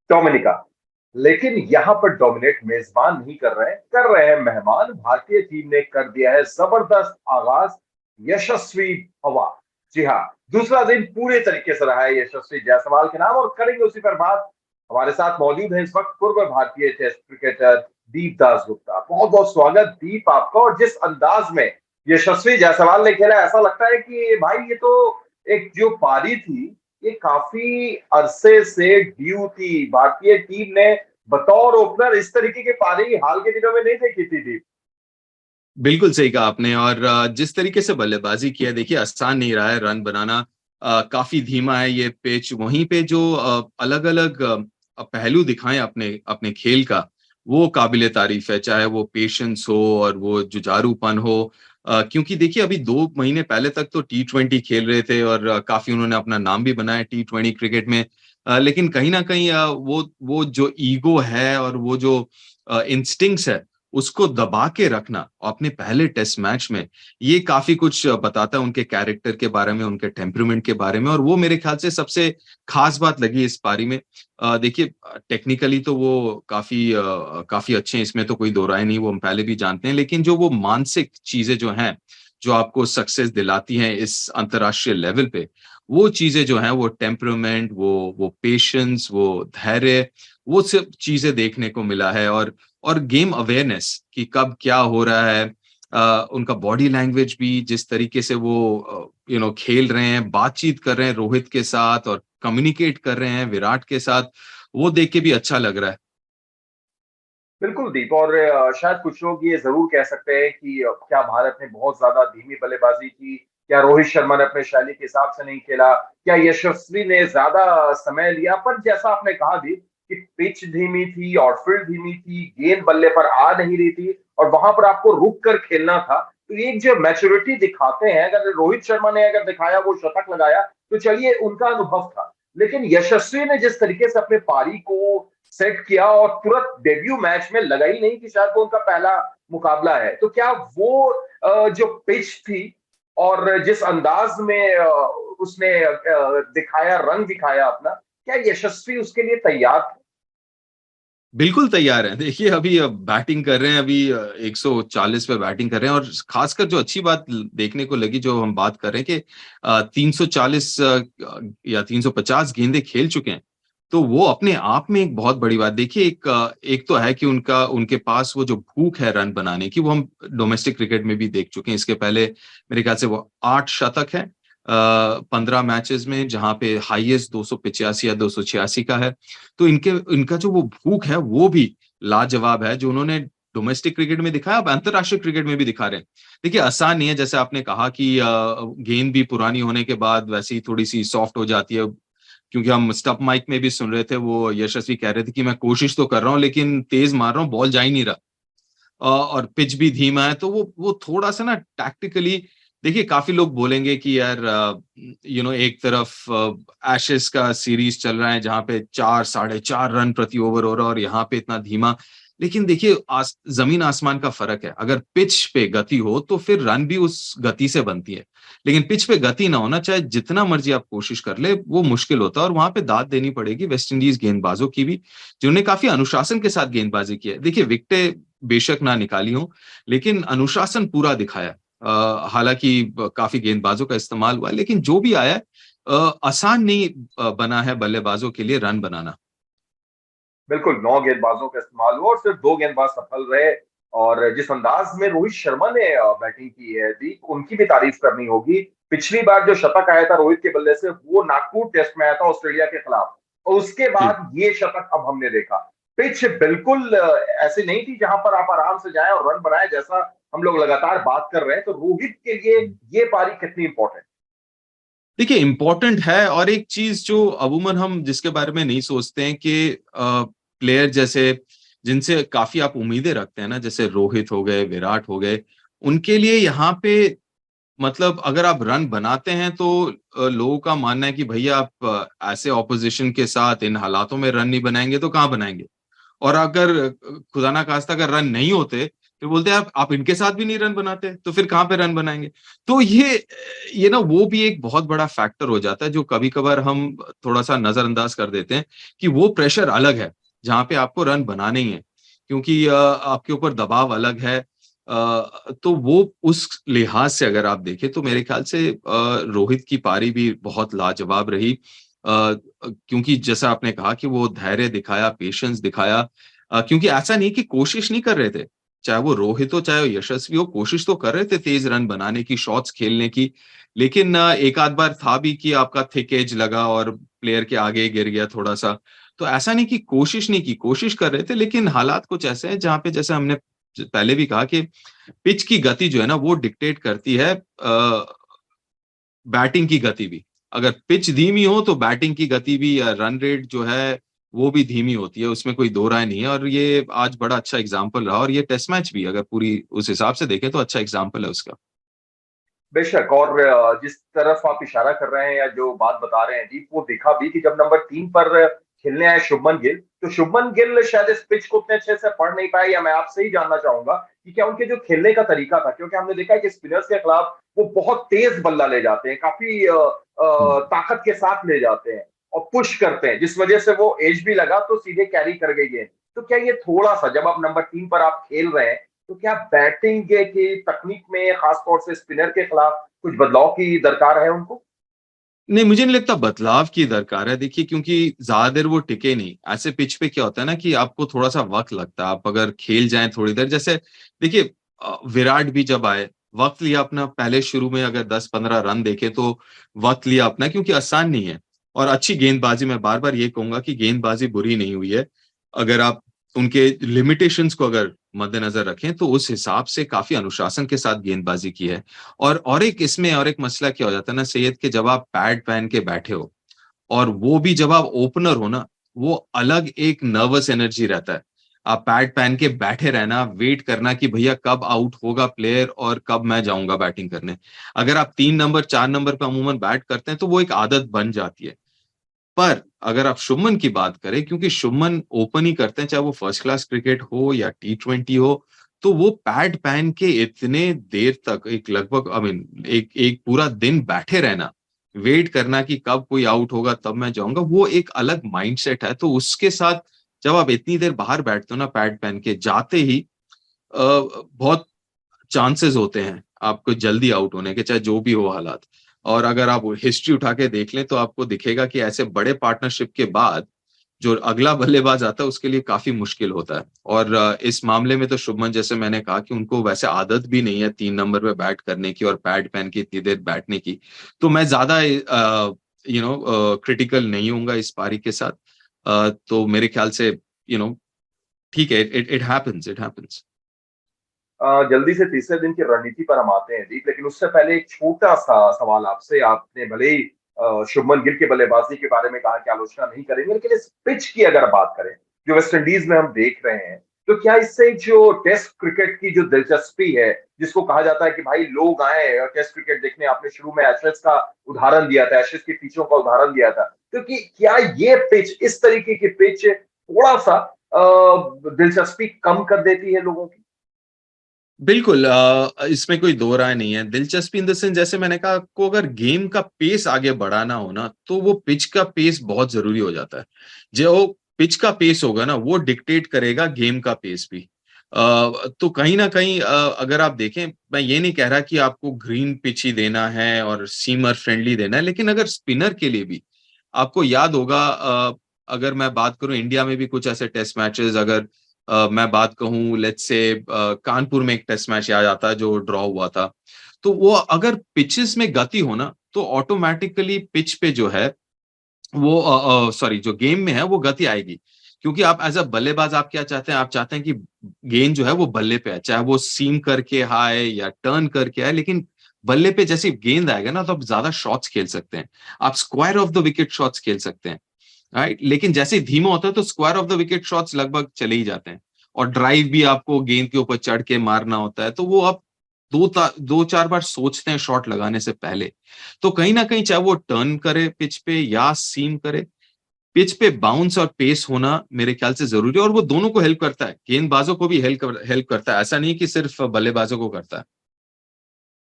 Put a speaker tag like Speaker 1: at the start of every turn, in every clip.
Speaker 1: Dominica. लेकिन यहाँ पर डोमिनेट मेजबान नहीं कर रहे हैं मेहमान। भारतीय टीम ने कर दिया है जबरदस्त आगाज, यशस्वी हवा। जी हाँ, दूसरा दिन पूरे तरीके से रहा है यशस्वी जायसवाल के नाम, और करेंगे उसी पर बात। हमारे साथ मौजूद है इस वक्त पूर्व भारतीय टेस्ट क्रिकेटर दीप दास गुप्ता। बहुत बहुत स्वागत दीप आपका। और जिस अंदाज में यशस्वी जायसवाल ने खेला, ऐसा लगता है कि भाई ये तो एक जो पारी थी, ये काफी अरसे से ड्यू थी। भारतीय टीम ने बतौर ओपनर इस तरीके की पारी हाल के दिनों में नहीं देखी थी दीप।
Speaker 2: बिल्कुल सही कहा आपने। और जिस तरीके से बल्लेबाजी किया, देखिए आसान नहीं रहा है रन बनाना। काफी धीमा है ये पिच। वहीं पे जो अलग अलग पहलू दिखाए अपने अपने खेल का, वो काबिले तारीफ है। चाहे वो पेशेंस हो और वो जुझारूपन हो। क्योंकि देखिए अभी 2 महीने पहले तक तो T20 खेल रहे थे और काफी उन्होंने अपना नाम भी बनाया T20 क्रिकेट में। लेकिन कहीं ना कहीं वो जो ईगो है और वो जो इंस्टिंक्ट्स है, उसको दबा के रखना अपने पहले टेस्ट मैच में, ये काफी कुछ बताता है उनके कैरेक्टर के बारे में, उनके टेम्परामेंट के बारे में। और वो मेरे ख्याल से सबसे खास बात लगी इस पारी में। देखिए टेक्निकली तो वो काफी अच्छे हैं, इसमें तो कोई दो राय नहीं, वो हम पहले भी जानते हैं। लेकिन जो वो मानसिक चीजें जो हैं, जो आपको सक्सेस दिलाती हैं इस अंतर्राष्ट्रीय लेवल पे, वो चीजें जो हैं, वो टेम्परामेंट, वो पेशेंस, वो धैर्य, वो सब चीजें देखने को मिला है। और गेम अवेयरनेस कि कब क्या हो रहा है। उनका बॉडी लैंग्वेज भी, जिस तरीके से वो खेल रहे हैं, बातचीत कर रहे हैं रोहित के साथ और कम्युनिकेट कर रहे हैं विराट के साथ, वो देख के भी अच्छा लग रहा है।
Speaker 1: बिल्कुल दीप। और शायद कुछ लोग ये जरूर कह सकते हैं कि क्या भारत ने बहुत ज्यादा धीमी बल्लेबाजी की, क्या रोहित शर्मा ने अपने शैली के हिसाब से नहीं खेला, क्या यशस्वी ने ज्यादा समय लिया। पर जैसा आपने कहा दीप कि पिच धीमी थी और फील्ड धीमी थी, गेंद बल्ले पर आ नहीं रही थी, और वहां पर आपको रुक कर खेलना था। तो एक जो मैच्योरिटी दिखाते हैं, अगर रोहित शर्मा ने अगर दिखाया, वो शतक लगाया, तो चलिए उनका अनुभव था। लेकिन यशस्वी ने जिस तरीके से अपने पारी को सेट किया और तुरंत डेब्यू मैच में लगा ही नहीं कि शायद वो उनका पहला मुकाबला है, तो क्या वो जो पिच थी और जिस अंदाज में उसने दिखाया, रंग दिखाया अपना, क्या यशस्वी उसके लिए तैयार थे?
Speaker 2: बिल्कुल तैयार है। देखिए अभी बैटिंग कर रहे हैं, अभी 140 पे बैटिंग कर रहे हैं। और खासकर जो अच्छी बात देखने को लगी, जो हम बात कर रहे हैं कि 340 या 350 गेंदें खेल चुके हैं, तो वो अपने आप में एक बहुत बड़ी बात। देखिए एक तो है कि उनका उनके पास वो जो भूख है रन बनाने की, वो हम डोमेस्टिक क्रिकेट में भी देख चुके हैं। इसके पहले मेरे ख्याल से वो 8 शतक है 15 मैचेस में, जहां पे हाईएस्ट 285 या 286 का है। तो इनके इनका जो वो भूख है, वो भी लाजवाब है, जो उन्होंने डोमेस्टिक क्रिकेट में दिखाया, अब अंतरराष्ट्रीय क्रिकेट में भी दिखा रहे हैं। देखिए आसान नहीं है, जैसे आपने कहा कि गेंद भी पुरानी होने के बाद वैसे ही थोड़ी-सी सॉफ्ट हो जाती है। क्योंकि हम स्टंप माइक में भी सुन रहे थे, वो यशस्वी कह रहे थे कि मैं कोशिश तो कर रहा हूँ, लेकिन तेज मार रहा हूँ, बॉल जा ही नहीं रहा। और पिच भी धीमा है, तो वो थोड़ा-सा ना टैक्टिकली, देखिए काफ़ी लोग बोलेंगे कि यार एक तरफ एशेज़ का सीरीज़ चल रहा है, जहाँ पे 4 साढ़े 4 रन प्रति ओवर हो रहा है और यहाँ पे इतना धीमा। लेकिन देखिए ज़मीन आसमान का फ़र्क है। अगर पिच पे गति हो, तो फिर रन भी उस गति से बनती है। लेकिन पिच पे गति ना होना, चाहे जितना मर्ज़ी आप कोशिश कर लें, वो मुश्किल होता है। और वहाँ पे दाद देनी पड़ेगी वेस्ट इंडीज़ गेंदबाज़ों की भी, जिन्होंने काफ़ी अनुशासन के साथ गेंदबाज़ी की है। देखिए विकेटें बेशक ना निकाली हों, लेकिन अनुशासन पूरा दिखाया। हालाँकि ब काफ़ी गेंदबाज़ों का इस्तेमाल हुआ है, लेकिन जो भी आया है आसान नहीं बना है बल्लेबाज़ों के लिए रन बनाना।
Speaker 1: बिल्कुल, 9 गेंदबाजों का इस्तेमाल हुआ और सिर्फ 2 गेंदबाज सफल रहे। और जिस अंदाज में रोहित शर्मा ने बैटिंग की है दीप, उनकी भी तारीफ करनी होगी। पिछली बार जो शतक आया था रोहित के बल्ले से, वो नागपुर टेस्ट में आया था ऑस्ट्रेलिया के खिलाफ, और उसके
Speaker 2: जी।
Speaker 1: बाद ये शतक अब हमने देखा। पिच बिल्कुल ऐसी नहीं थी जहां पर आप आराम से जाएं और रन बनाएं, जैसा हम लोग लगातार बात कर रहे हैं। तो रोहित के लिए ये पारी कितनी इंपॉर्टेंट?
Speaker 2: देखिए इम्पोर्टेंट है। और एक चीज़ जो अमूमन हम जिसके बारे में नहीं सोचते हैं कि प्लेयर जैसे जिनसे काफ़ी आप उम्मीदें रखते हैं ना, जैसे रोहित हो गए, विराट हो गए, उनके लिए यहाँ पे मतलब अगर आप रन बनाते हैं, तो लोगों का मानना है कि भैया आप ऐसे ऑपोजिशन के साथ इन हालातों में रन नहीं बनाएँगे तो कहाँ बनाएँगे? और अगर खुदा ना खास्ता अगर रन नहीं होते, फिर बोलते हैं आप इनके साथ भी नहीं रन बनाते, तो फिर कहाँ पे रन बनाएँगे? तो ये ना वो भी एक बहुत बड़ा फैक्टर हो जाता है जो कभी-कभार हम थोड़ा-सा नज़रअंदाज कर देते हैं, कि वो प्रेशर अलग है, जहाँ पे आपको रन बनाने ही हैं। क्योंकि आपके ऊपर दबाव अलग है। तो वो उस लिहाज से अगर आप देखें तो मेरे ख्याल से रोहित की पारी भी बहुत लाजवाब रही। क्योंकि जैसा आपने कहा कि वो धैर्य दिखाया, पेशेंस दिखाया। क्योंकि ऐसा नहीं कि कोशिश नहीं कर रहे थे। चाहे वो रोहित हो, चाहे वो यशस्वी हो, कोशिश तो कर रहे थे तेज रन बनाने की, शॉट्स खेलने की। लेकिन एक आध बार था भी कि आपका थिक एज लगा और प्लेयर के आगे गिर गया थोड़ा-सा। तो ऐसा नहीं कि कोशिश नहीं की, कोशिश कर रहे थे, लेकिन हालात कुछ ऐसे हैं जहाँ पे जैसे हमने पहले भी कहा कि पिच की गति जो है ना वो डिक्टेट करती है बैटिंग की गति भी। अगर पिच धीमी हो तो बैटिंग की गति भी या रन रेट जो है वो भी धीमी होती है, उसमें कोई दो राय नहीं है। और ये आज बड़ा अच्छा एग्जाम्पल रहा और ये टेस्ट मैच भी अगर पूरी उस हिसाब से देखें तो अच्छा एग्जाम्पल है उसका।
Speaker 1: बेशक। और जिस तरफ आप इशारा कर रहे हैं या जो बात बता रहे हैं दीप, वो देखा भी कि जब नंबर 3 पर खेलने आए शुभमन गिल, तो शुभमन गिल शायद इस पिच को उतने अच्छे से पढ़ नहीं पाए, या मैं आपसे ही जानना चाहूंगा कि क्या उनके जो खेलने का तरीका था, क्योंकि हमने देखा है कि स्पिनर्स के खिलाफ वो बहुत तेज बल्ला ले जाते हैं, काफी
Speaker 2: हुँ।
Speaker 1: ताकत के साथ ले जाते हैं और पुश करते हैं, जिस वजह से वो एज भी लगा तो सीधे कैरी कर गई गेंद। तो क्या ये थोड़ा सा, जब आप नंबर 3 पर आप खेल रहे हैं, तो क्या बैटिंग की तकनीक में खासतौर से स्पिनर के खिलाफ कुछ बदलाव की दरकार है उनको?
Speaker 2: नहीं, मुझे नहीं लगता बदलाव की दरकार है। देखिए क्योंकि ज़्यादा देर वो टिके नहीं। ऐसे पिच पे क्या होता है ना कि आपको थोड़ा-सा वक़्त लगता है। आप अगर खेल जाएँ थोड़ी देर जैसे देखिए विराट भी जब आए, वक़्त लिया अपना पहले शुरू में अगर 10-15 रन देखे तो वक़्त लिया अपना क्योंकि आसान नहीं है। और अच्छी गेंदबाज़ी मैं बार-बार ये कहूँगा कि गेंदबाज़ी बुरी नहीं हुई है। अगर आप उनके लिमिटेशंस को अगर मद्देनज़र रखें तो उस हिसाब से काफ़ी अनुशासन के साथ गेंदबाज़ी की है। और एक इसमें और एक मसला क्या हो जाता है ना सैयद कि जब आप पैड पहन के बैठे हो और वो भी जब आप ओपनर हो ना, वो अलग एक नर्वस एनर्जी रहता है। आप पैड पहन के बैठे रहना, वेट करना कि भैया कब आउट होगा प्लेयर और कब मैं जाऊँगा बैटिंग करने। अगर आप 3 नंबर, 4 नंबर पे अमूमन बैट करते हैं, तो वो एक आदत बन जाती है। पर अगर आप शुभमन की बात करें क्योंकि शुभमन ओपन ही करते हैं, चाहे वो फर्स्ट क्लास क्रिकेट हो या टी20 हो, तो वो पैड पहन के इतने देर तक एक लगभग आई मीन एक एक पूरा दिन बैठे रहना, वेट करना कि कब कोई आउट होगा तब मैं जाऊँगा, वो एक अलग माइंडसेट है। तो उसके साथ जब आप इतनी देर बाहर बैठते हो ना पैड पहन के, जाते ही बहुत चांसेस होते हैं आपको जल्दी आउट होने के, चाहे जो भी हो हालात। और अगर आप हिस्ट्री उठा के देख लें, तो आपको दिखेगा कि ऐसे बड़े पार्टनरशिप के बाद, जो अगला बल्लेबाज आता है, उसके लिए काफ़ी मुश्किल होता है। और इस मामले में तो शुभमन जैसे मैंने कहा कि उनको वैसे आदत भी नहीं है 3 नंबर पे बैट करने की और पैड पहन के इतनी देर बैठने की। तो मैं ज़्यादा क्रिटिकल नहीं होऊँगा इस पारी के साथ। तो मेरे ख्याल से यू नो ठीक है, it it happens, it happens.
Speaker 1: जल्दी से तीसरे दिन की रणनीति पर हम आते हैं दीप, लेकिन उससे पहले एक छोटा सा सवाल आपसे। आपने भले ही शुभमन गिल के बल्लेबाजी के बारे में कहा कि आलोचना नहीं करेंगे, लेकिन इस पिच की अगर बात करें जो वेस्ट इंडीज में हम देख रहे हैं, तो क्या इससे जो टेस्ट क्रिकेट की जो दिलचस्पी है, जिसको कहा जाता है कि भाई लोग आए और टेस्ट क्रिकेट देखने, आपने शुरू में एशेज का उदाहरण दिया था, एशेज की पिचों का उदाहरण दिया था, तो कि क्या ये पिच, इस तरीके की पिच थोड़ा सा दिलचस्पी कम कर देती है लोगों की?
Speaker 2: बिल्कुल इसमें कोई दो राय नहीं है। दिलचस्पी इन द सेंस जैसे मैंने कहा आपको अगर गेम का पेस आगे बढ़ाना हो ना, तो वो पिच का पेस बहुत ज़रूरी हो जाता है। जो पिच का पेस होगा ना, वो डिक्टेट करेगा गेम का पेस भी। तो कहीं न कहीं अगर आप देखें, मैं ये नहीं कह रहा कि आपको ग्रीन पिच ही देना है और सीमर फ्रेंडली देना है, लेकिन अगर स्पिनर के लिए भी आपको याद होगा अगर मैं बात करूँ इंडिया में भी कुछ ऐसे टेस्ट मैचेज़ अगर मैं बात कहूँ लेट्स से कानपुर में एक टेस्ट मैच याद आता है जो ड्रॉ हुआ था। तो वो अगर पिचेज़ में गति हो ना, तो ऑटोमैटिकली पिच पे जो है वो सॉरी जो गेम में है वो गति आएगी। क्योंकि आप एज़ अ बल्लेबाज़ आप क्या चाहते हैं? आप चाहते हैं कि गेंद जो है वो बल्ले पे आए, चाहे वो सीम करके आए या टर्न करके आए, लेकिन बल्ले पे जैसे गेंद आएगा ना तो आप ज़्यादा शॉट्स खेल सकते हैं। आप square of the wicket shots खेल सकते हैं। राइट? लेकिन जैसे ही धीमा होता है तो square of the wicket shots लगभग चले ही जाते हैं और ड्राइव भी आपको गेंद के ऊपर चढ़ के मारना होता है, तो वो आप 2-4 बार सोचते हैं शॉट लगाने से पहले। तो कहीं न कहीं चाहे वो टर्न करे पिच पे या सीम करे, पिच पे बाउंस और पेस होना मेरे ख्याल से जरूरी है, और वो दोनों को हेल्प करता है, गेंदबाजों को भी हेल्प करता है, ऐसा नहीं कि सिर्फ बल्लेबाजों को करता है।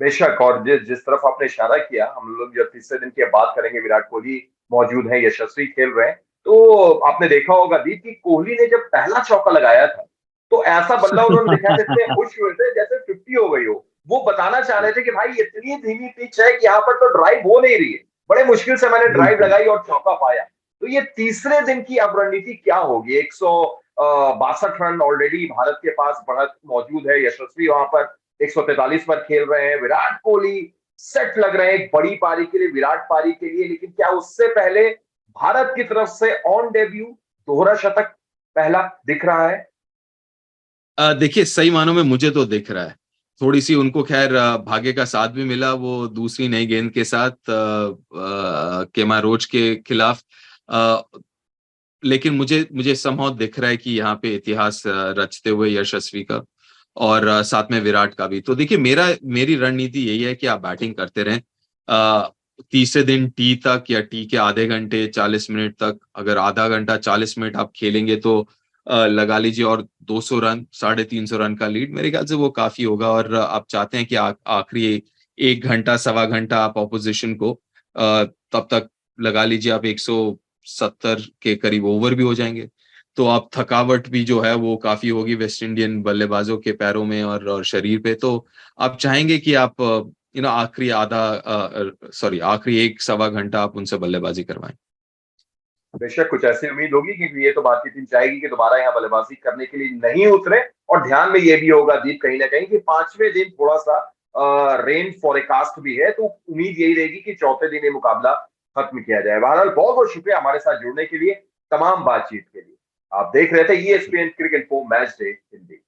Speaker 1: बेशक, और जिस तरफ आपने इशारा किया, हम लोग जब तीसरे दिन की अब बात करेंगे, विराट कोहली मौजूद है, यशस्वी खेल रहे हैं, तो आपने देखा होगा दीप कि कोहली ने जब पहला चौका लगाया था, तो ऐसा बल्ला उन्होंने दिखाया था, इतने खुश हुए थे जैसे 50 हो गई हो। वो बताना चाह रहे थे कि भाई इतनी धीमी पिच है कि यहाँ पर तो ड्राइव हो नहीं रही है, बड़े मुश्किल से मैंने ड्राइव
Speaker 2: बिल्कुल।
Speaker 1: लगाई और चौका पाया। तो ये तीसरे दिन की अब रणनीति क्या होगी? 162 रन ऑलरेडी भारत के पास बढ़त मौजूद है, यशस्वी वहां पर 143 पर खेल रहे हैं, विराट कोहली सेट लग रहे हैं एक बड़ी पारी के लिए, विराट पारी के लिए, लेकिन क्या उससे पहले भारत की तरफ से ऑन डेब्यू दोहरा शतक पहला दिख रहा है?
Speaker 2: देखिए, सही मानों में मुझे तो दिख रहा है। थोड़ी-सी उनको ख़ैर भाग्य का साथ भी मिला, वो दूसरी नई गेंद के साथ केमा रोच के खिलाफ। अ, लेकिन मुझे मुझे समहाउ दिख रहा है कि यहाँ पे इतिहास रचते हुए यशस्वी का, और साथ में विराट का भी। तो देखिए, मेरी रणनीति यही है कि आप बैटिंग करते रहें। तीसरे दिन टी तक या टी के आधे घंटे 40 मिनट तक, अगर आधा घंटा 40 मिनट आप खेलेंगे तो लगा लीजिए, और 200 रन, 350 रन का लीड मेरे ख्याल से वो काफ़ी होगा। और आप चाहते हैं कि आखिरी 1 घंटा, सवा घंटा आप ऑपोज़िशन को तब तक लगा लीजिए आप 170 के करीब ओवर भी हो जाएँगे। तो आप थकावट भी जो है वो काफ़ी होगी वेस्ट इंडियन बल्लेबाजों के पैरों में और शरीर पे। तो आप चाहेंगे कि आप आखिरी 1 सवा घंटा आप उनसे बल्लेबाज़ी करवाएँ।
Speaker 1: बेशक कुछ ऐसी उम्मीद होगी, क्योंकि ये तो भारतीय टीम चाहेगी कि दोबारा यहाँ बल्लेबाजी करने के लिए नहीं उतरे। और ध्यान में ये भी होगा दीप, कहीं ना कहीं कि पांचवें दिन थोड़ा सा रेन फॉरकास्ट भी है, तो उम्मीद यही रहेगी कि चौथे दिन ये मुकाबला खत्म किया जाए। बहरहाल बहुत बहुत शुक्रिया हमारे साथ जुड़ने के लिए, तमाम बातचीत के लिए। आप देख रहे थे ESPN क्रिकेट को मैच डे हिंदी।